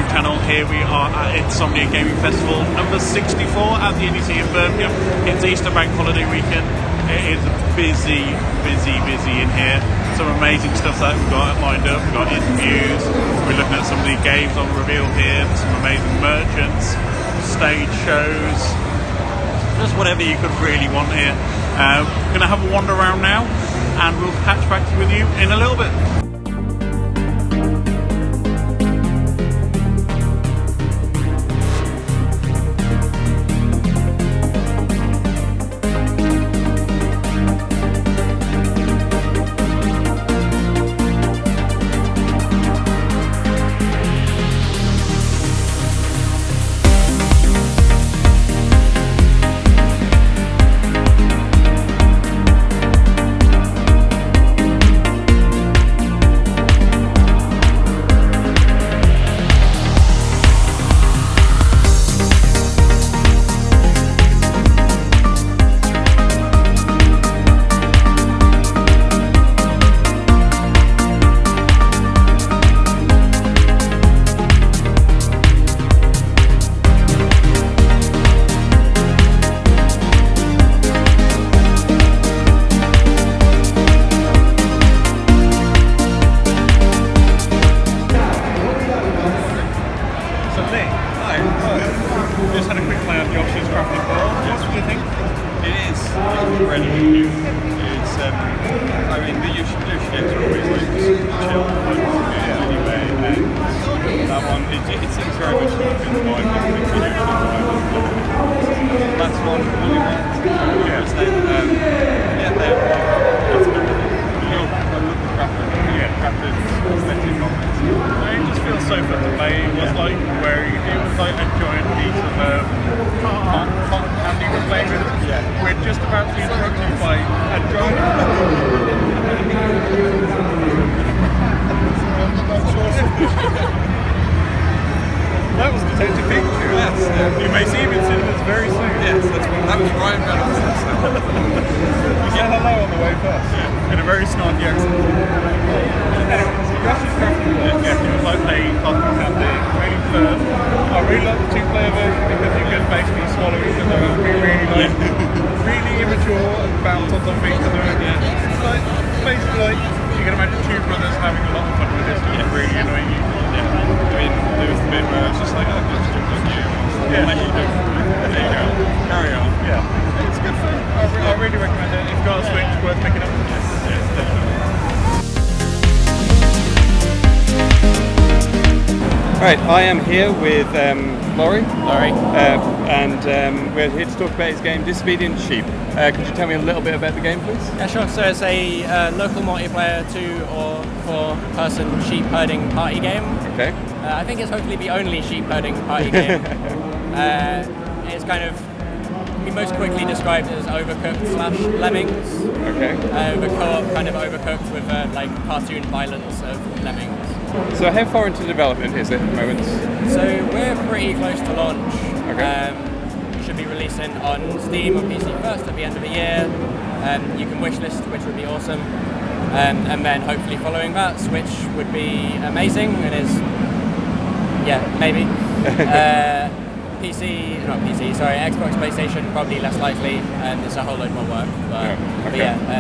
YouTube channel. Here we are at Insomnia Gaming Festival number 64 at the NEC in Birmingham. It's Easter bank holiday weekend. It is busy in here. Some amazing stuff that we've got lined up. We've got interviews. We're looking at some of the games on reveal here. Some amazing merchants, stage shows, just whatever you could really want here. We're going to have a wander around now, and we'll catch back with you in a little bit. Right, I am here with Laurie. And we're here to talk about his game, Disobedient Sheep. Could you tell me a little bit about the game, please? Yeah, sure. So it's a local multiplayer 2 or 4 person sheep herding party game. Okay. I think it's hopefully the only sheep herding party game. It's kind of most quickly described as Overcooked / Lemmings. Okay. The co-op kind of Overcooked with like cartoon violence of lemmings. So how far into development is it at the moment? So we're pretty close to launch. Okay. We should be releasing on Steam or PC first at the end of the year. You can wishlist, which would be awesome. And then hopefully following that, Switch would be amazing. It is, yeah, maybe. Xbox, PlayStation, probably less likely. It's a whole load more work. But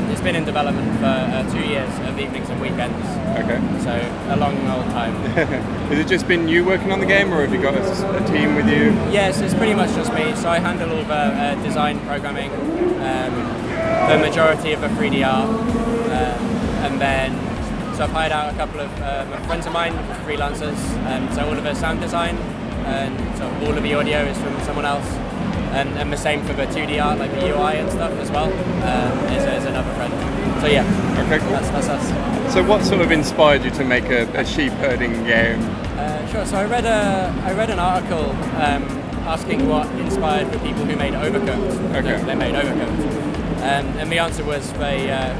it's been in development for 2 years of evenings and weekends. Okay. So a long old time. Has it just been you working on the game, or have you got a team with you? Yes, it's pretty much just me. So I handle all the design, programming, the majority of the 3D art, and then so I've hired out a couple of friends of mine, freelancers, so all of the sound design, and so all of the audio is from someone else, and the same for the 2D art, like the UI and stuff as well, is another friend. So yeah, okay, cool. That's us. So what sort of inspired you to make a sheep herding game? Sure, so I read an article asking what inspired the people who made Overcooked. Okay. They made Overcooked. And the answer was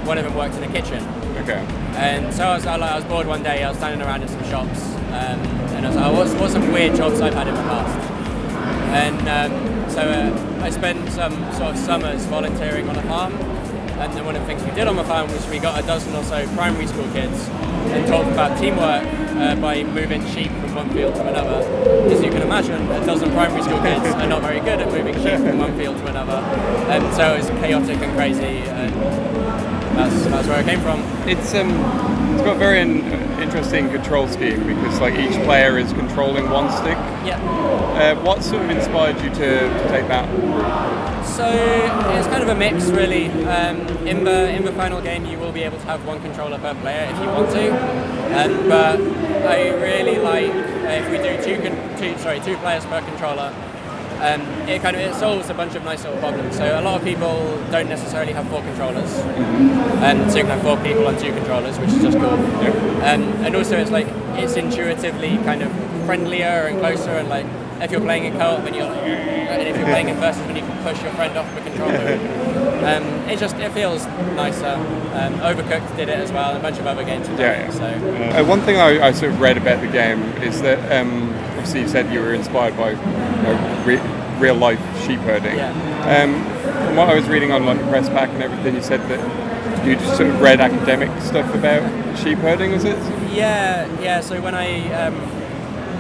one of them worked in a kitchen. Okay. And so I was bored one day. I was standing around in some shops, and I was like, what's some weird jobs I've had in the past? And so I spent some sort of summers volunteering on a farm, And then one of the things we did on the farm was we got a dozen or so primary school kids and talked about teamwork by moving sheep from one field to another. As you can imagine, a dozen primary school kids are not very good at moving sheep from one field to another. And so it was chaotic and crazy, and that's where it came from. It's got a very interesting control scheme because like each player is controlling one stick. Yeah. What sort of inspired you to take that route? So it's kind of a mix, really. In the final game, you will be able to have one controller per player if you want to. But I really like if we do two players per controller. It solves a bunch of nice little problems. So a lot of people don't necessarily have 4 controllers, so you can have 4 people on 2 controllers, which is just cool. And also it's intuitively kind of friendlier and closer, and like if you're playing in co-op and if you're playing in versus when you can push your friend off the controller, it feels nicer. Overcooked did it as well, and a bunch of other games did it. So one thing I sort of read about the game is that obviously you said you were inspired by real life sheep herding. From what I was reading on like the press pack and everything, you said that you just sort of read academic stuff about sheep herding, was it? Yeah. So when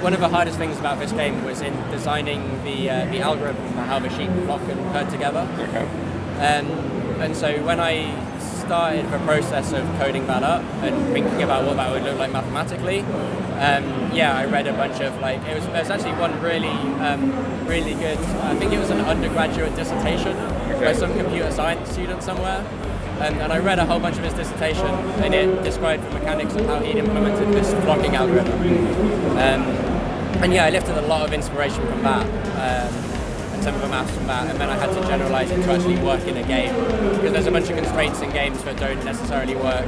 one of the hardest things about this game was in designing the algorithm for how the sheep flock and herd together. Okay. And so when I started the process of coding that up and thinking about what that would look like mathematically, I read a bunch of there's actually one really good, I think it was an undergraduate dissertation by some computer science student somewhere. And I read a whole bunch of his dissertation, and it described the mechanics of how he'd implemented this flocking algorithm. I lifted a lot of inspiration from that, and some of the maths from that, and then I had to generalize it to actually work in a game, because there's a bunch of constraints in games that don't necessarily work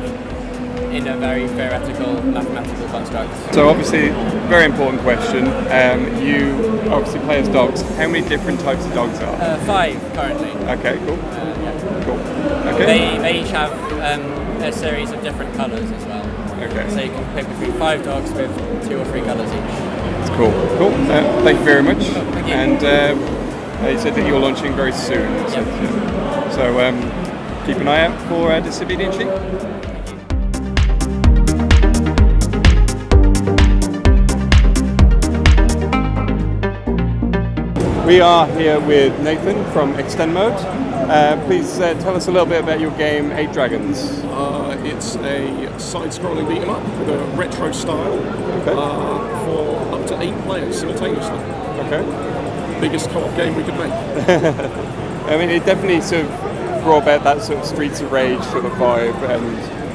in a very theoretical mathematical construct. So obviously, very important question. You obviously play as dogs. How many different types of dogs are? 5 currently. Okay, cool. Cool. Okay. They each have a series of different colours as well. Okay. So you can pick between 5 dogs with 2 or 3 colours each. That's cool. Cool. Thank you very much. Oh, thank you. And you said that you're launching very soon. Yep. So keep an eye out for Disobedient Sheep. We are here with Nathan from Extend Mode. Please tell us a little bit about your game, 8 Dragons. It's a side-scrolling beat-em-up with a retro style for up to 8 players simultaneously. Okay. Biggest co-op game we could make. I mean, it definitely sort of brought about that sort of Streets of Rage sort of vibe,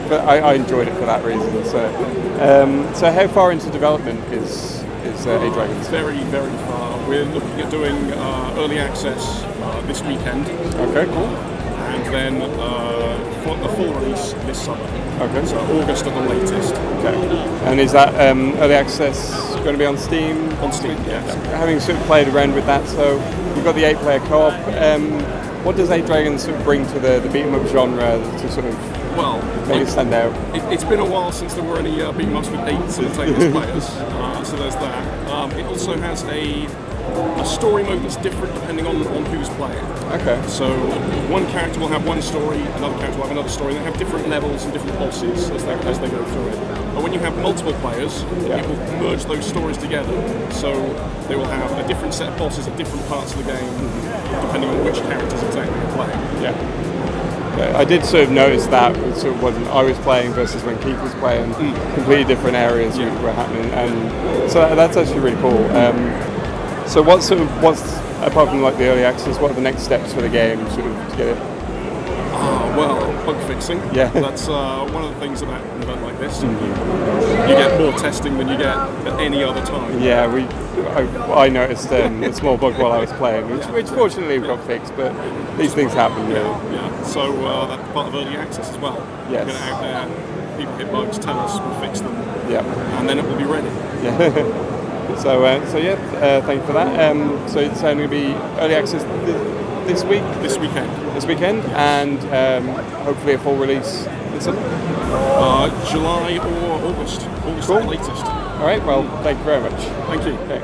but I enjoyed it for that reason. So how far into development is 8 Dragons? Very, very far. We're looking at doing early access this weekend. Okay, cool. And then a full release this summer. Okay. So August at the latest. Okay. And is that early access going to be on Steam? On Steam, yes. Having sort of played around with that, so you've got the 8-player co-op. What does 8 Dragons sort of bring to the beat-em-up genre to sort of make it stand out? It's been a while since there were any beat-em-ups with 8 simultaneous players, so there's that. It also has a story mode that's different depending on who's playing. Okay. So one character will have one story, another character will have another story, and they have different levels and different bosses as they go through it. But when you have multiple players, it will merge those stories together. So they will have a different set of bosses at different parts of the game, depending on which characters exactly you're playing. Yeah. I did sort of notice that sort of when I was playing versus when Keith was playing, completely different areas were happening, and so that's actually really cool. So what's apart from like the early access, what are the next steps for the game sort of to get it? Bug fixing. Yeah. That's one of the things about an event like this. You get more testing than you get at any other time. Yeah, I noticed a small bug while I was playing, which fortunately got fixed, but these things happen. Yeah. So that's part of early access as well. Yes. Get it out there, people hit bugs, tell us, we'll fix them. Yeah. And then it will be ready. Yeah. So thank you for that. So it's only going to be early access this week? This weekend. This weekend, and hopefully a full release in summer? July or August. August at the latest. All right, well, thank you very much. Thank you. Okay.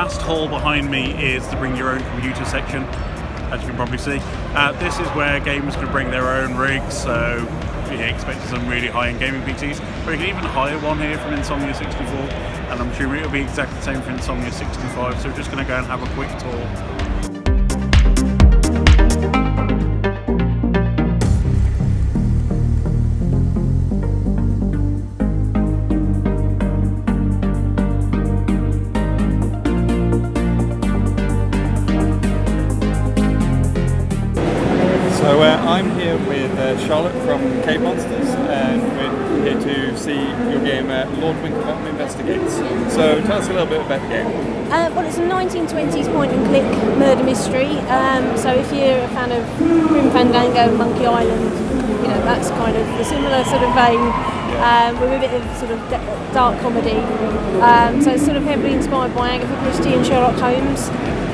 vast hall behind me is the bring your own computer section, as you can probably see. This is where gamers can bring their own rigs, so you expect some really high-end gaming PCs, but you can even hire one here from Insomnia64, and I'm sure it'll be exactly the same for Insomnia65, so we're just going to go and have a quick tour. So I'm here with Charlotte from Cave Monsters, and we're here to see your game Lord Winklebottom Investigates. So tell us a little bit about the game. Well, it's a 1920s point-and-click murder mystery. So if you're a fan of Grim Fandango and Monkey Island, you know, that's kind of the similar sort of vein. With a bit of sort of dark comedy. So it's sort of heavily inspired by Agatha Christie and Sherlock Holmes.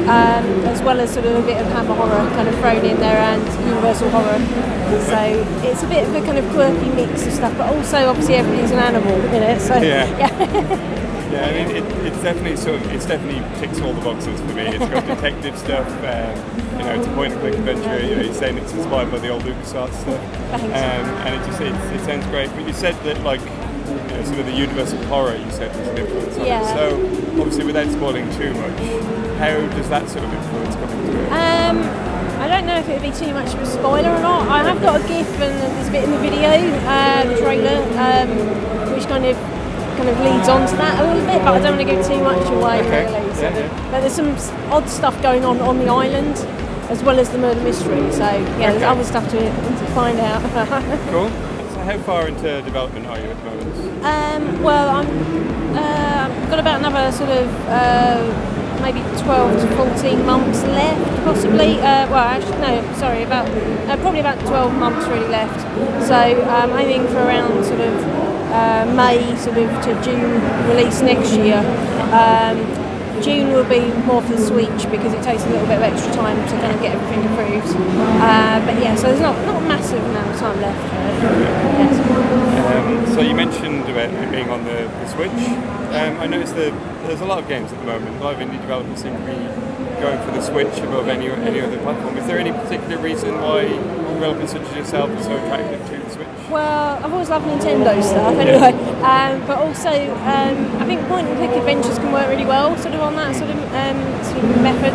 As well as sort of a bit of hammer horror kind of thrown in there and universal horror. So it's a bit of a kind of quirky mix of stuff, but also obviously everybody's an animal in it. So yeah. Yeah, I mean it's definitely ticks all the boxes for me. It's got detective stuff. You know, it's a point-and-click adventure. You know, you're saying it's inspired by the old LucasArts stuff. And it sounds great. But you said that like, you know, some of the universal horror you said was an influence on it. So obviously, without spoiling too much, how does that sort of influence come into it? I don't know if it would be too much of a spoiler or not. I have got a GIF and there's a bit in the video, the trailer, which kind of leads on to that a little bit, but I don't want to give too much away really. So but there's some odd stuff going on the island, as well as the murder mystery. So yeah, there's other stuff to find out. Cool. So how far into development are you at the moment? Well, I've got about another sort of maybe 12 to 14 months left, possibly. Probably about 12 months really left. So I'm aiming for around sort of May to June release next year. June will be more for the Switch because it takes a little bit of extra time to kind of get everything approved. But yeah, so there's not a massive amount of time left. So you mentioned about it being on the Switch. I noticed that there's a lot of games at the moment. A lot of indie developers seem to be going for the Switch above any other platform. Is there any particular reason why developers such as yourself are so attracted to the Switch? Well, I've always loved Nintendo stuff anyway, but also I think point-and-click adventures can work really well sort of on that sort of method.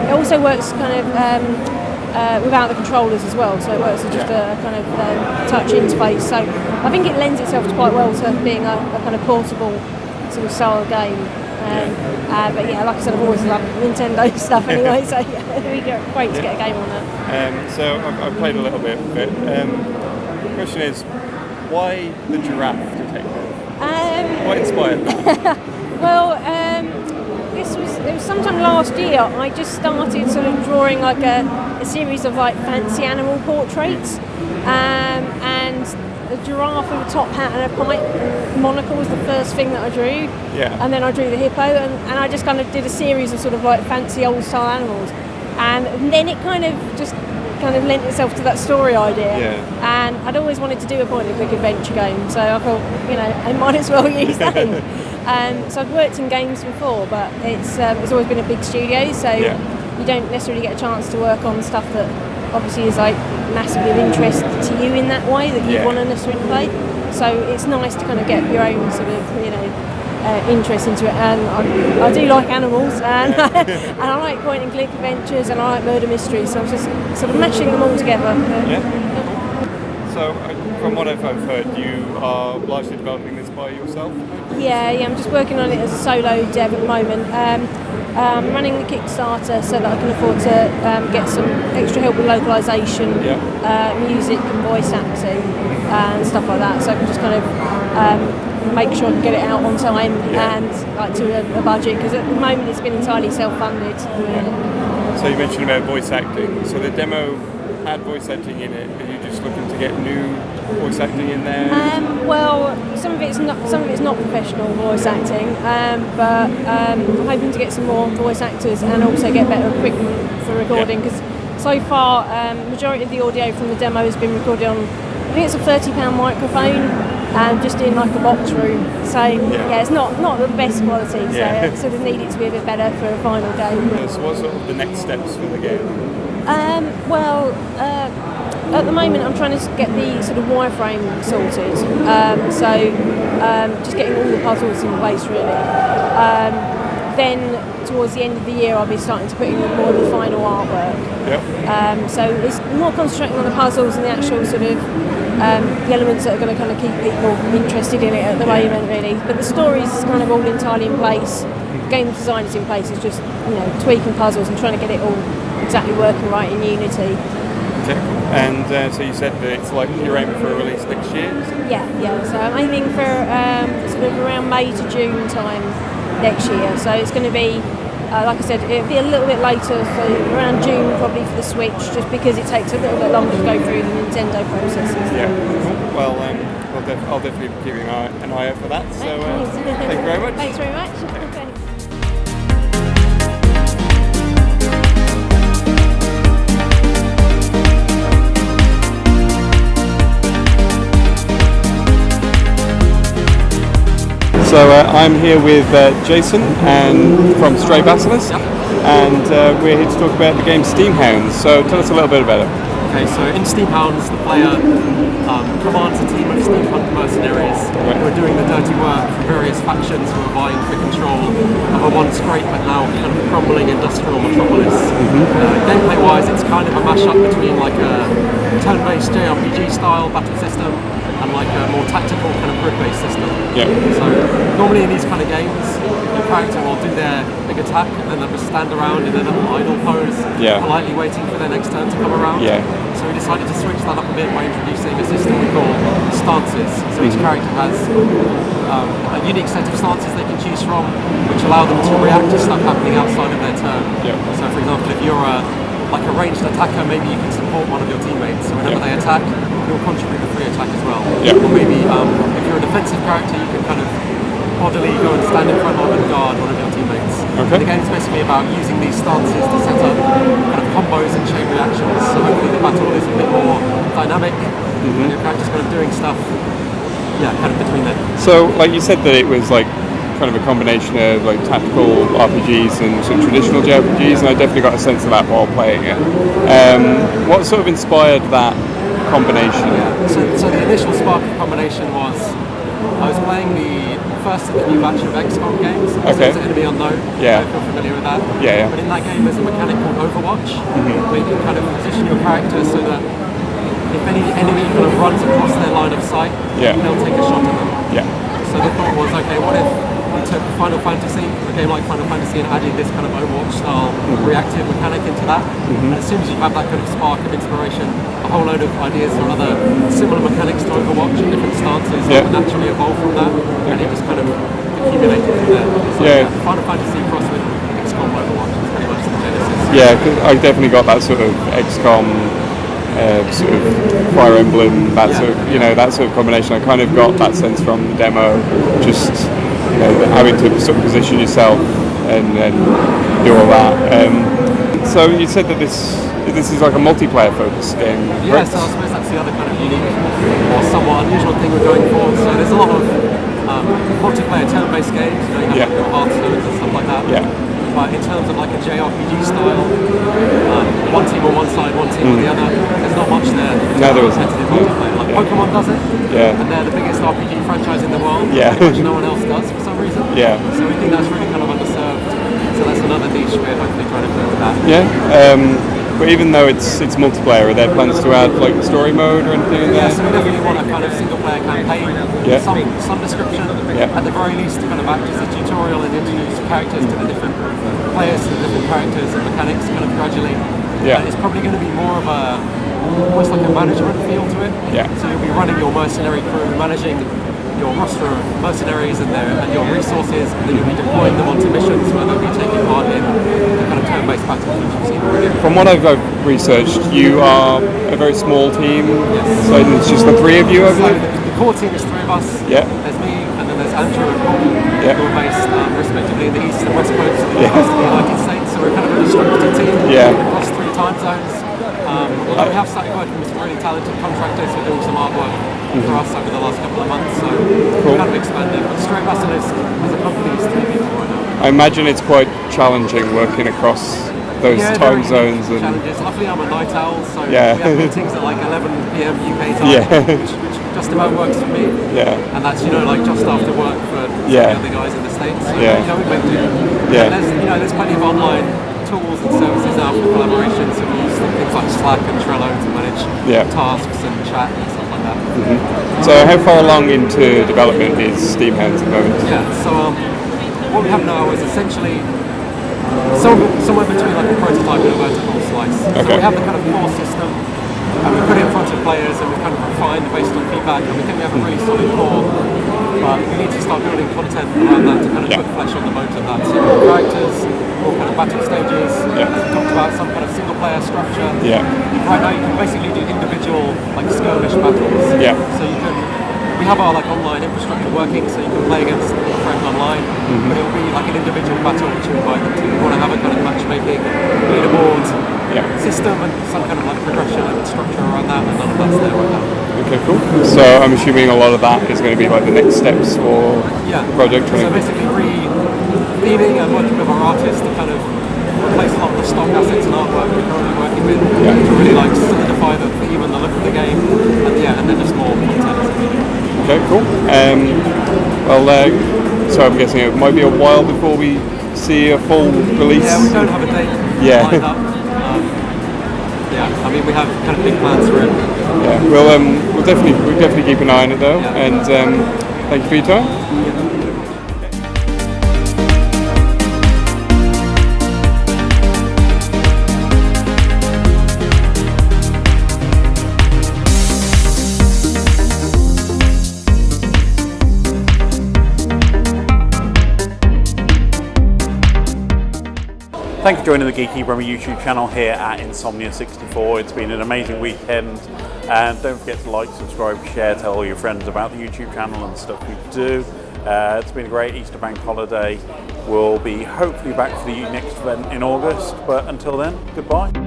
It also works kind of without the controllers as well, so it works as just a kind of touch interface. So I think it lends itself quite well to being a kind of portable sort of style game. But yeah, like I said, I've always loved Nintendo stuff anyway, so yeah, it'd be great to get a game on that. So I've played a little bit, but the question is, why the giraffe detective? What inspired that? Well, it was sometime last year. I just started sort of drawing like a series of like fancy animal portraits, and a giraffe with a top hat and a pipe monocle was the first thing that I drew. Yeah. And then I drew the hippo, and I just kind of did a series of sort of like fancy old style animals, and then it kind of lent itself to that story idea. Yeah. And I'd always wanted to do a point-and-click adventure game, so I thought, you know, I might as well use that. So I've worked in games before, but it's always been a big studio, so you don't necessarily get a chance to work on stuff that obviously is like massively of interest to you in that way that you want to necessarily play. So it's nice to kind of get your own sort of, you know, interest into it. And I do like animals, and and I like point-and-click adventures, and I like murder mysteries. So I'm just sort of mashing them all together. So from what I've heard, you are largely developing this by yourself? Yeah, I'm just working on it as a solo dev at the moment. I'm running the Kickstarter so that I can afford to get some extra help with localisation, music and voice acting and stuff like that. So I can just kind of make sure I can get it out on time and like to a budget, because at the moment it's been entirely self-funded. So you mentioned about voice acting. So the demo had voice acting in it. Are you just looking to get new voice acting in there? Well, some of it's not professional voice acting, but I'm hoping to get some more voice actors and also get better equipment for recording, because so far majority of the audio from the demo has been recorded on, I think it's a £30 microphone, just in like a box room. So yeah, it's not the best quality. So I sort of need it to be a bit better for a final game. So what's sort of the next steps for the game? At the moment I'm trying to get the sort of wireframe sorted. Just getting all the puzzles in place really. Then towards the end of the year I'll be starting to put in more of the final artwork. So it's more concentrating on the puzzles and the actual sort of the elements that are going to kind of keep people interested in it at the moment really. But the story is kind of all entirely in place. Game design is in place. It's just tweaking puzzles and trying to get it all exactly working right in Unity. And so you said that it's like you're aiming for a release next year? Yeah. So I'm aiming for sort of around May to June time next year. So it's going to be, like I said, it'll be a little bit later, so around June probably for the Switch, just because it takes a little bit longer to go through the Nintendo processes. Yeah. Well, I'll definitely be keeping an eye out for that. So thank you very much. Thanks very much. Thanks. So I'm here with Jason and from Stray Basilisk, and we're here to talk about the game SteamHounds. So tell us a little bit about it. Okay, so in SteamHounds, the player commands a team of steampunk mercenaries who are doing the dirty work for various factions who are vying for control of a once great but now kind of crumbling industrial metropolis. Gameplay-wise, it's kind of a mashup between like a turn-based JRPG style battle system and like a more tactical kind of grid-based system. So normally in these kind of games, your character will do their big attack and then they'll just stand around in a little idle pose, politely waiting for their next turn to come around. So we decided to switch that up a bit by introducing a system we call stances. So each character has a unique set of stances they can choose from, which allow them to react to stuff happening outside of their turn. So for example, if you're like a ranged attacker, maybe you can support one of your teammates. So whenever they attack, you'll contribute a free attack as well. Or maybe if you're a defensive character, you can kind of bodily go and stand in front of and guard one of your teammates. And the game's basically about using these stances to set up kind of combos and chain reactions. So hopefully the battle is a bit more dynamic and your character's kind of doing stuff, kind of between them. So, like you said that it was like kind of a combination of like tactical RPGs and some traditional JRPGs, and I definitely got a sense of that while playing it. What sort of inspired that combination? So the initial spark of combination was I was playing the first of the new batch of XCOM games. So it's Enemy Unknown. If you're familiar with that. But in that game there's a mechanic called Overwatch, where you can kind of position your character so that if any enemy kind of runs across their line of sight, they'll take a shot at them. So the thought was, okay, what if we took Final Fantasy, a game like Final Fantasy, and added this kind of Overwatch style reactive mechanic into that. And as soon as you have that kind of spark of inspiration, a whole load of ideas for other similar mechanics to Overwatch and different stances will naturally evolve from that, and it just kind of accumulated from there. So Final Fantasy crossed with XCOM Overwatch is pretty much the genesis. Because I definitely got that sort of XCOM sort of Fire Emblem, that sort of, that sort of combination. I kind of got that sense from the demo, just having to sort of position yourself and do all that. So you said that this is like a multiplayer focused game, right? So I suppose that's the other kind of unique or somewhat unusual thing we're going for. So there's a lot of multiplayer turn-based games, you have your Hearthstones and stuff like that. But in terms of like a JRPG style, one team on one side, one team on the other, there's not much there. No, there isn't. Like Pokemon does it, and they're the biggest RPG franchise in the world, which no one else does for some reason. So we think that's really kind of underserved. So that's another niche we're hopefully trying to fill with that. But even though it's multiplayer, are there plans to add like story mode or anything in there? So we definitely want a kind of single player campaign, some description, at the very least to kind of act as a tutorial and introduce characters to the different players, to the different characters and mechanics kind of gradually. It's probably going to be more of almost like a management feel to it. So you'll be running your mercenary crew, managing your roster of mercenaries and your resources, and then you'll be deploying them onto missions where they'll be taking part in the kind of turn-based battles which you've seen already. From what I've researched, you are a very small team, so it's just the three of you, I believe? So the core team is three of us. There's me, and then there's Andrew and Paul, who are based respectively in the east and west coast of the United States, so we're kind of a distributed team across 3 time zones. We have started working with some really talented contractors who are doing some artwork for us over the last couple of months, so we've kind of expanded. But Stray Basilisk as a company is 3 people right now. I imagine it's quite challenging working across those time zones. And challenges. Luckily I'm a night owl, so we Yeah. have meetings at like 11 PM UK time, Yeah. which just about works for me. Yeah. And that's, you know, like just after work for some of Yeah. the other guys in the States. So, Yeah. you know, we make do. Yeah. And there's, you know, there's plenty of online tools and services now for collaboration, so we use things like Slack and Trello to manage tasks and chat and stuff like that. So how far along into development is SteamHounds at the moment? Yeah, so what we have now is essentially somewhere between like a prototype and a vertical slice. So we have the kind of core system, and we put it in front of players, and we kind of refine based on feedback, and we think we have a really solid core. But we need to start building content around that to kind of put flesh on the bones of that. So more characters, more kind of battle stages. We talked about some kind of single player structure. Right now you can basically do individual like skirmish battles. So you can. We have our like online infrastructure working, so you can play against a friend online, but it will be like an individual battle which you invite them to. We want to have a kind of matchmaking leaderboard system and some kind of like progression and structure around that, and none of that's there right now. Okay, cool. So I'm assuming a lot of that is going to be like the next steps for the project. So basically re-theming and working with our artists to kind of replace a lot of the stock assets and artwork we're currently working with to really like solidify the theme and the look of the game, and then just more content. Okay, cool. So I'm guessing it might be a while before we see a full release. Yeah, we don't have a date lined up. I mean, we have kind of big plans for it. Yeah, we'll definitely keep an eye on it though, and thank you for your time. Thank you for joining the Geeky Brummie YouTube channel here at Insomnia64. It's been an amazing weekend, and don't forget to like, subscribe, share, tell all your friends about the YouTube channel and stuff we do. It's been a great Easter bank holiday. We'll be hopefully back for the next event in August, but until then, goodbye.